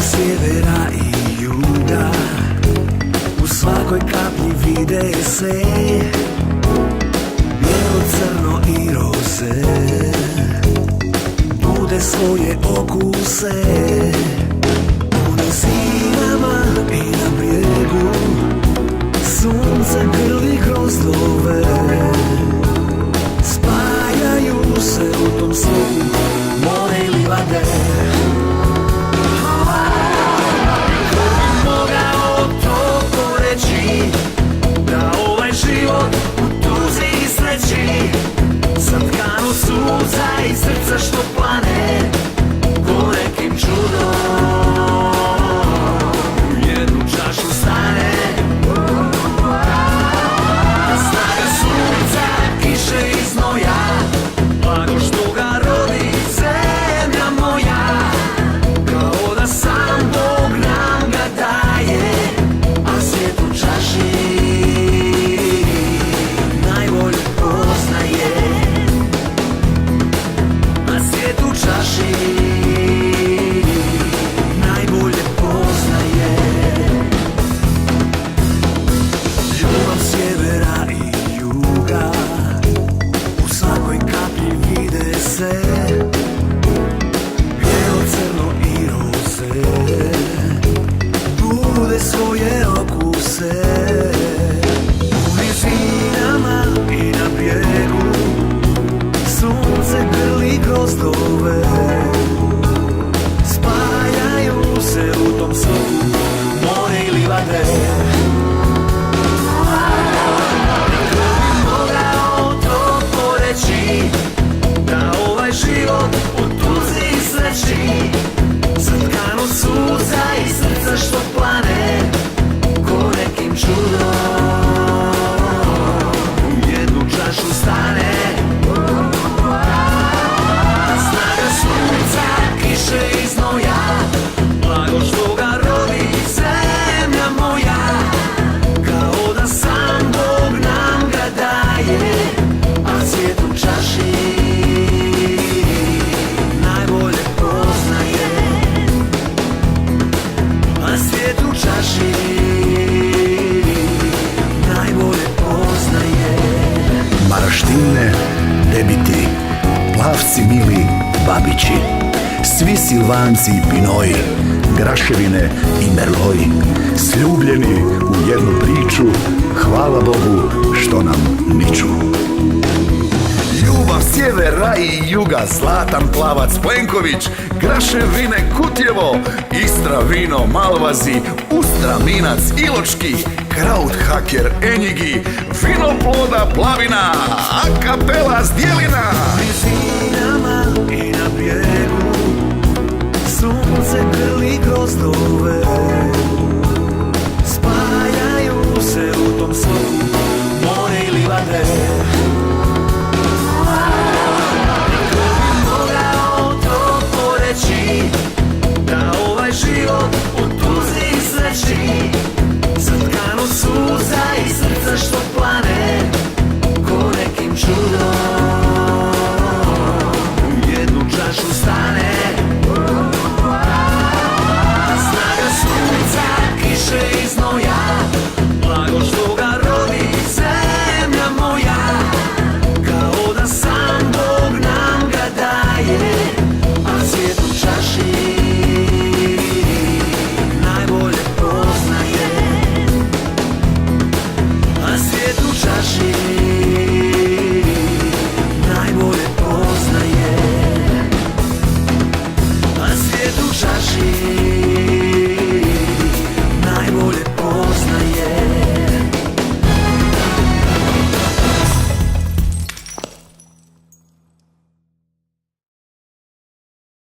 Sjevera i juga, u svakoj kaplji vide se bijelo, crno i roze, bude svoje okuse u nizinama i na brijegu. Sunce grli grozdove, spajaju se u tom slogu more i livade. Da ovaj život u tuzi i sreći zatkano suza i srca što plane ko nekim čudom u jednu čašu stane. Snaga sunca, kiše i znoja, blago što ga rodi zemlja moja, kao da sam Bog nam ga daje, a svijet u čaši najbolje poznaje, a svijet u čaši najbolje poznaje. Ljubav sjevera i juga, u svakoj kaplji vide se bijelo, crno i roze, bude svoje okuse u nizinama i na brijegu. Sunce grli grozdove, spajaju se u tom soku more i livade. Niko bi mogao to poreći, da ovaj život u tuzi i sreći zatkano suza i srca što plane ko nekim čudom u jednu čašu stane. Snaga sunca, kiše i znoja, blago što ga rodi zemlja moja, kao da sam Bog nam ga daje, a svijet u čaši najbolje poznaje, a svijet u čaši najbolje poznaje. Maraštine, debiti, plavci mili, babići, svi Silvanci i Pinoji, Graševine i Merloji, sljubljeni u jednu priču, hvala Bogu što nam niču. Ljubav sjevera i juga, Zlatan Plavac Plenković, Graševine Kutjevo, Istra vino Malvazi, Ustra Minac Iločki, Kraut Haker Enjigi, Vinoploda Plavina, a kapela Zdjelina. Nizinama i na brijegu, sunce grli grozdove, spajaju se u tom slogu more i livade. Niko bi mogao to poreći, da ovaj život u tuzi i sreći zatkano suza i srca što plane ko nekim čudom u jednu čašu stane. Snaga sunca, kiše i znoja, blago što ga rodi zemlja moja, kao da sam Bog nam ga daje, a svijet u čaši najbolje poznaje, a svijet u čaši